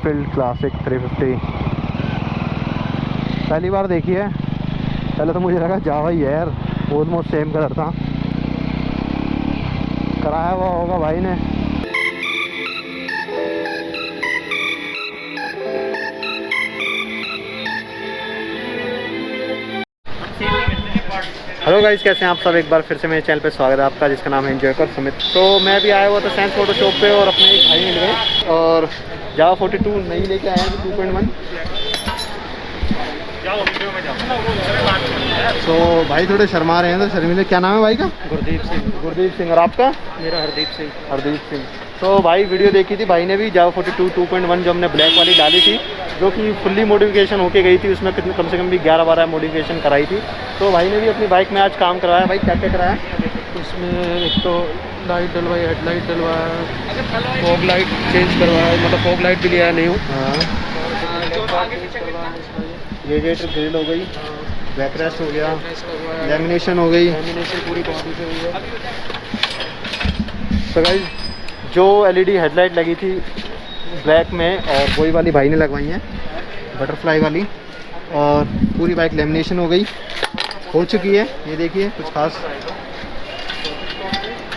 Enfield classic 350 पहली बार देखी है। पहले तो मुझे लगा जावा ही है यार, ऑलमोस्ट सेम कलर था। कराया हुआ होगा भाई ने। हेलो गाइस, कैसे हैं आप सब। एक बार फिर से मेरे चैनल पे स्वागत है आपका, जिसका नाम है एंजॉय कर सुमित। तो मैं भी आया हुआ था साइंस फोटो शॉप पे और अपने एक भाई मिल गए और जावा 42 नहीं लेके आए हैं 2.1। तो भाई थोड़े शर्मा रहे हैं, तो शर्मिले। क्या नाम है भाई का? गुरदीप सिंह। गुरदीप सिंह। और आपका? मेरा हरदीप सिंह। हरदीप सिंह। तो भाई वीडियो देखी थी भाई ने भी, जावा 42 2.1 जो हमने ब्लैक वाली डाली थी, जो कि फुल्ली मॉडिफिकेशन होके गई थी। उसमें कितने कम से कम भी 11-12 मॉडिफिकेशन कराई थी। तो भाई ने भी अपनी बाइक में आज काम करवाया। भाई क्या क्या कराया? उसमें एक तो लाइट डलवाई, हेडलाइट डलवाया, फॉग लाइट चेंज करवाया, मतलब फॉग लाइट भी लिया नहीं हूँ। रेडिएटर ग्रिल हो गई, बैक रेस्ट हो गया, लेमिनेशन हो गई। लेमिनेशन पूरी बॉडी पे हुई है। तो गाइस जो एलईडी हेडलाइट लगी थी ब्लैक में, और वही वाली भाई ने लगवाई है, बटरफ्लाई वाली। और पूरी बाइक लेमिनेशन हो गई, हो चुकी है। ये देखिए, कुछ खास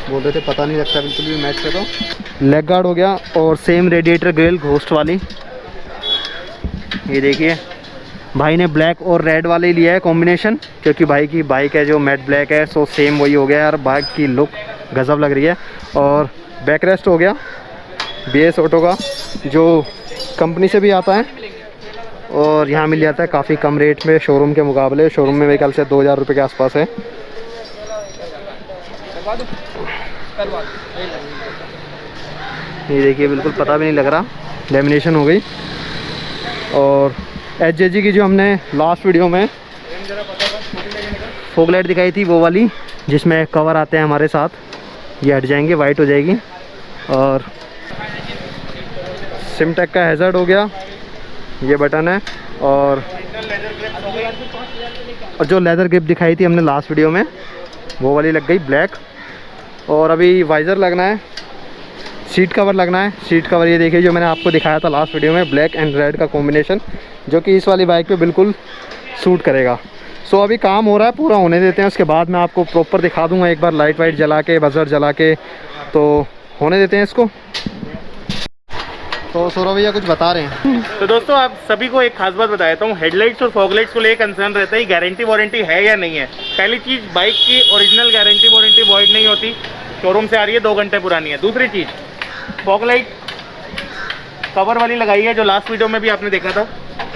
बोल रहे थे, पता नहीं लगता बिल्कुल भी मैच से। तो लेग गार्ड हो गया और सेम रेडिएटर ग्रिल घोस्ट वाली। ये देखिए, भाई ने ब्लैक और रेड वाले लिया है कॉम्बिनेशन, क्योंकि भाई की बाइक है जो मैट ब्लैक है। सो सेम वही हो गया यार, बाइक की लुक गजब लग रही है। और बैक रेस्ट हो गया बीएस ऑटो का, जो कंपनी से भी आता है और यहाँ मिल जाता है काफ़ी कम रेट में शोरूम के मुकाबले। शोरूम में मेरे ख्याल से 2000 रुपये के आसपास है। ये देखिए, बिल्कुल पता भी नहीं लग रहा, लेमिनेशन हो गई। और HJG की जो हमने लास्ट वीडियो में फॉग लाइट दिखाई थी, वो वाली जिसमें कवर आते हैं हमारे साथ, ये हट जाएंगे, वाइट हो जाएगी। और सिमटेक का हैज़र्ड हो गया, ये बटन है। और जो लेदर ग्रिप दिखाई थी हमने लास्ट वीडियो में, वो वाली लग गई ब्लैक। और अभी वाइज़र लगना है, सीट कवर लगना है। सीट कवर ये देखिए, जो मैंने आपको दिखाया था लास्ट वीडियो में, ब्लैक एंड रेड का कॉम्बिनेशन, जो कि इस वाली बाइक पे बिल्कुल सूट करेगा। सो अभी काम हो रहा है, पूरा होने देते हैं, उसके बाद मैं आपको प्रॉपर दिखा दूंगा एक बार लाइट वाइट जला के, बजर जला के। तो होने देते हैं इसको। तो सौरभ भैया कुछ बता रहे हैं। तो दोस्तों, आप सभी को एक खास बात बता देता हूँ। हेडलाइट्स और फॉगलाइट्स को लेकर कंसर्न रहता है, गारंटी वारंटी है या नहीं है। पहली चीज़, बाइक की ओरिजिनल गारंटी वारंटी वॉइड नहीं होती, शोरूम से आ रही है, 2 घंटे पुरानी है। दूसरी चीज़, फॉगलाइट कवर वाली लगाई है, जो लास्ट वीडियो में भी आपने देखा था।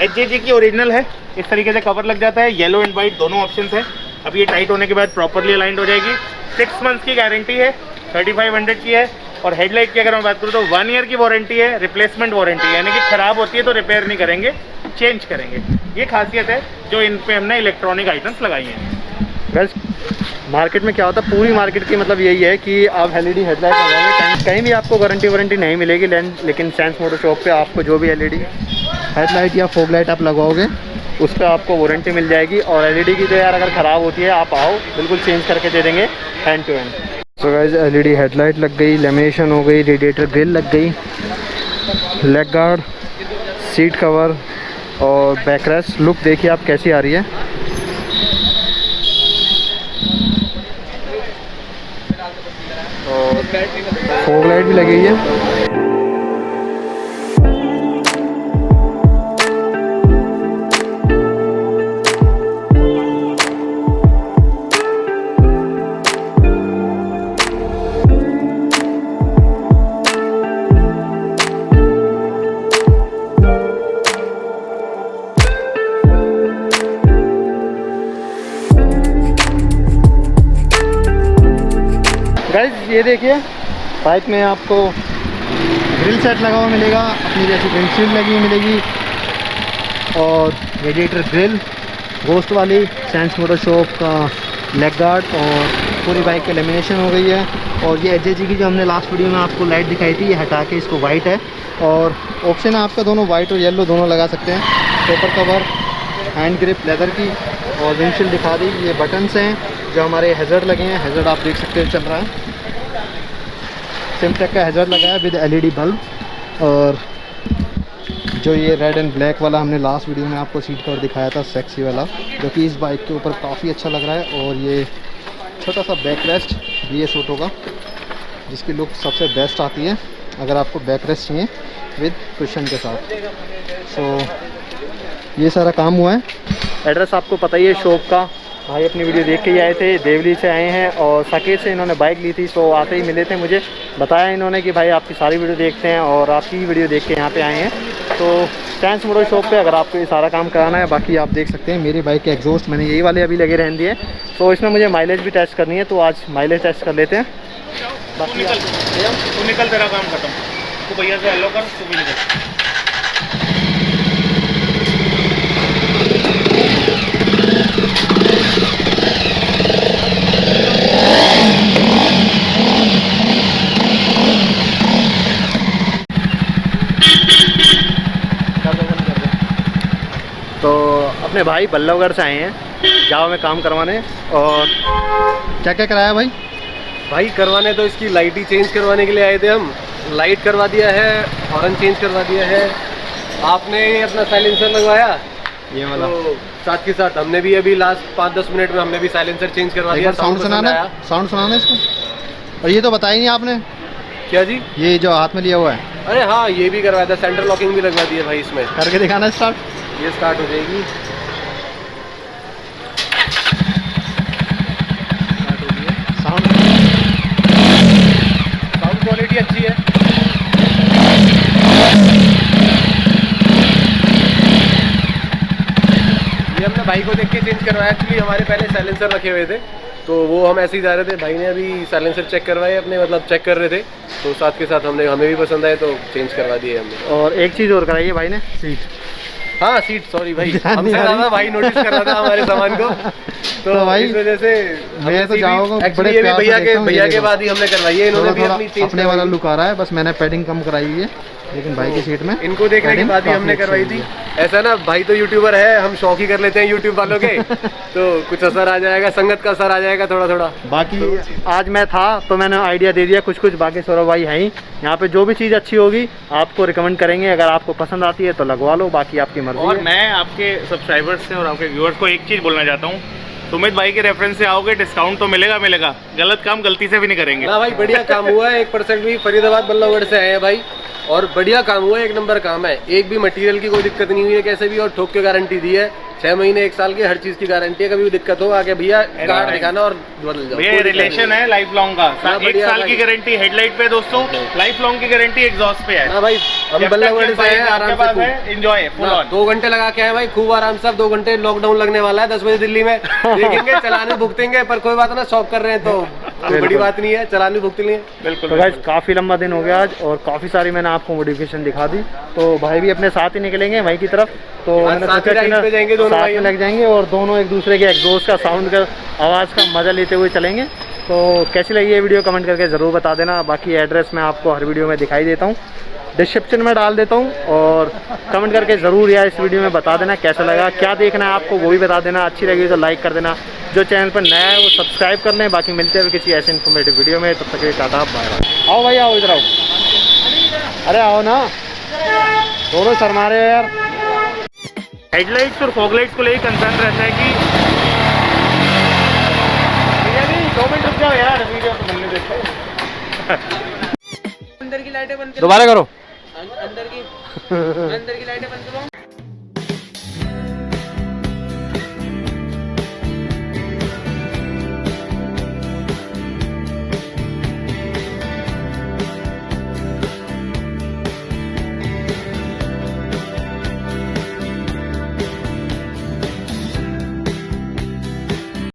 HJG की ओरिजिनल है, इस तरीके से कवर लग जाता है, येलो एंड वाइट दोनों ऑप्शन है। अब ये टाइट होने के बाद प्रॉपरली अलाइंड हो जाएगी। 6 मंथ्स की गारंटी है, 3500 की है। और हेडलाइट की अगर मैं बात करूँ तो 1 ईयर की वारंटी है, रिप्लेसमेंट वारंटी है, यानी कि ख़राब होती है तो रिपेयर नहीं करेंगे, चेंज करेंगे। ये खासियत है जो इन पे हमने इलेक्ट्रॉनिक आइटम्स लगाई हैं। बस मार्केट में क्या होता है, पूरी मार्केट की मतलब यही है कि आप एलईडी हेडलाइट लगाओगे, कहीं भी आपको गारंटी वारंटी नहीं मिलेगी। लेकिन साइंस मोटर शॉप पे आपको जो भी एलईडी हेडलाइट या फॉग लाइट आप लगाओगे, उस पर आपको वारंटी मिल जाएगी। और एलईडी की तो यार अगर ख़राब होती है, आप आओ, बिल्कुल चेंज करके दे देंगे hand to hand. So guys, LED headlight लग गई, लेमिनेशन हो गई, रेडिएटर ग्रिल लग गई, लेग गार्ड, सीट कवर और बैक रेस्ट। लुक देखिए आप कैसी आ रही है। और फॉग लाइट भी लगी हुई है। गाइस ये देखिए, बाइक में आपको ग्रिल सेट लगा हुआ मिलेगा, अपनी जैसी विंडशील्ड लगी हुई मिलेगी, और रेडिएटर ग्रिल गोस्ट वाली, साइंस मोटर शॉप का लेग गार्ड, और पूरी बाइक की लेमिनेशन हो गई है। और ये HJG की जो हमने लास्ट वीडियो में आपको लाइट दिखाई थी, ये हटा के इसको वाइट है। और ऑप्शन है आपका दोनों वाइट और येलो दोनों लगा सकते हैं। Paper cover, hand grip leather की, और विंडशील्ड दिखा दी। ये बटन्स हैं जो हमारे हैज़र्ड लगे हैं, हैज़र्ड आप देख सकते हैं चल रहा है। सिमटेक का हैज़र्ड लगा है विद LED बल्ब। और जो ये रेड एंड ब्लैक वाला हमने लास्ट वीडियो में आपको सीट कवर दिखाया था सेक्सी वाला, जो कि इस बाइक के ऊपर काफ़ी अच्छा लग रहा है। और ये छोटा सा बैक रेस्ट BS ऑटो का, जिसकी लुक सबसे बेस्ट आती है अगर आपको बैक रेस्ट चाहिए विद कुशन के साथ। सो ये सारा काम हुआ है। एड्रेस आपको पता ही है शॉप का, भाई अपनी वीडियो देख के ही आए थे, देवली से आए हैं और साकेत से इन्होंने बाइक ली थी। सो आते ही मिले थे, मुझे बताया इन्होंने कि भाई आपकी सारी वीडियो देखते हैं और आपकी वीडियो देख के यहाँ पे आए हैं। तो चांस मोटो शॉप पे अगर आपको ये सारा काम कराना है। बाकी आप देख सकते हैं मेरी बाइक के एग्जॉस्ट मैंने यही वाले अभी लगे रहने दिए। तो इसमें मुझे माइलेज भी टेस्ट करनी है, तो आज माइलेज टेस्ट कर लेते हैं। बाकी तू निकल, तेरा काम खत्म। तू भैया से हेलो कर, तू भी निकल। तो अपने भाई बल्लभगढ़ से आए हैं जावा में काम करवाने। और क्या क्या कराया भाई? भाई करवाने तो इसकी लाइट ही चेंज करवाने के लिए आए थे हम। लाइट करवा दिया है, हॉर्न चेंज करवा दिया है। आपने अपना साइलेंसर लगवाया ये वाला, तो साथ के साथ हमने भी अभी लास्ट 5-10 मिनट में हमने भी साइलेंसर चेंज करवा एक दिया। बार साउंड सुनाना, साउंड सुनाना इसको। और ये तो बताया ही नहीं आपने, क्या जी? ये जो हाथ में लिया हुआ है। अरे हाँ, ये भी करवाया था, सेंटर लॉकिंग भी लगवा दी है भाई इसमें। करके दिखाना स्टार्ट। ये स्टार्ट हो जाएगी। साउंड क्वालिटी अच्छी है। ये हमने भाई को देख के चेंज करवाया। एक्चुअली हमारे पहले साइलेंसर रखे हुए थे, तो वो हम ऐसे ही जा रहे थे। भाई ने अभी साइलेंसर चेक करवाए अपने, मतलब चेक कर रहे थे, तो साथ के साथ हमें भी पसंद आए तो चेंज करवा दिए हमने। और एक चीज़ और कराई है भाई ने, सीट। हाँ सीट, सॉरी भाई, ध्यान हमसे नहीं आ रही। ज़्यादा भाई नोटिस कर रहा था हमारे सामान को, तो भाई इस वजह से मैं तो जाऊँगा एक्चुअली ये भी भैया के बाद ही हमने करवाई है। इन्होंने भी अपनी चेंज अपने वाला लुक आ रहा है, बस मैंने पैडिंग कम कराई हुई है, लेकिन भाई की सीट में इनको देखने के बाद ही हमने करवाई थी। ऐसा ना, भाई तो यूट्यूबर है, हम शौक ही कर लेते हैं यूट्यूब वालों के, तो कुछ असर आ जाएगा, संगत का असर आ जाएगा थोड़ा थोड़ा। बाकी आज मैं था तो मैंने आइडिया दे दिया कुछ कुछ। बाकी सौरभ भाई हैं ही यहाँ पे, जो भी चीज़ अच्छी होगी आपको रिकमेंड करेंगे। अगर आपको पसंद आती है तो लगवा लो, बाकी आपकी मर्जी और है। मैं आपके सब्सक्राइबर्स से और आपके व्यूअर्स को एक चीज़ बोलना चाहता हूँ, सुमित भाई के रेफरेंस से आओगे, डिस्काउंट तो मिलेगा मिलेगा, गलत काम गलती से भी नहीं करेंगे ना भाई, बढ़िया काम हुआ है। 1% भी फरीदाबाद बल्लभगढ़ से आए हैं भाई, और बढ़िया काम हुआ है, एक नंबर काम है। एक भी मटेरियल की कोई दिक्कत नहीं हुई है कैसे भी, और ठोक के गारंटी दी है। 6 महीने 1 साल की हर चीज की गारंटी है। कभी भी दिक्कत हो आके भैया कार्ड दिखाना और बदल जाओ। भैया ये रिलेशन है लाइफ लॉन्ग का। 1 साल की गारंटी हेडलाइट पे दोस्तों, लाइफ लॉन्ग की गारंटी एग्जॉस्ट पे है। ना भाई, हम बल्लभगढ़ से आए आराम से, एंजॉय फुल ऑन। 2 घंटे लगा के आए भाई, खूब आराम से। 2 घंटे लॉकडाउन लगने वाला है 10 बजे दिल्ली में, देखेंगे चलाने भुगतेंगे, पर कोई बात ना, शॉप कर रहे हैं तो कोई बड़ी बात नहीं है, चलाने भुगते लिए। बिल्कुल। तो गाइस काफ़ी लंबा दिन हो गया आज, और काफ़ी सारी मैंने आपको मॉडिफिकेशन दिखा दी। तो भाई भी अपने साथ ही निकलेंगे वहीं की तरफ, तो मैंने सोचा कि ना साथ में लग जाएंगे और दोनों एक दूसरे के एग्जॉस्ट का साउंड का आवाज़ का मज़ा लेते हुए चलेंगे। तो कैसी लगी ये वीडियो कमेंट करके ज़रूर बता देना। बाकी एड्रेस मैं आपको हर वीडियो में दिखाई देता हूँ, डिस्क्रिप्शन में डाल देता हूँ, और कमेंट करके ज़रूर यार इस वीडियो में बता देना कैसा लगा, क्या देखना है आपको वो भी बता देना। अच्छी लगी तो लाइक कर देना, जो चैनल पर नया है वो सब्सक्राइब कर लें। बाकी मिलते हैं किसी ऐसे इन्फॉर्मेटिव वीडियो में, तब तक के टाटा बाय बाय। आओ भाई आओ, इधर आओ। अरे आओ ना, दोनों शर्मा रहे हो यार। हेडलाइट्स और फॉगलाइट्स को लेकर कंसर्न रहता है कि 2 मिनट रुक जाओ यार, वीडियो तो बनने देखो। अंदर की लाइटें बंद करो। दोबारा करो। अंदर की लाइटें बंद करो।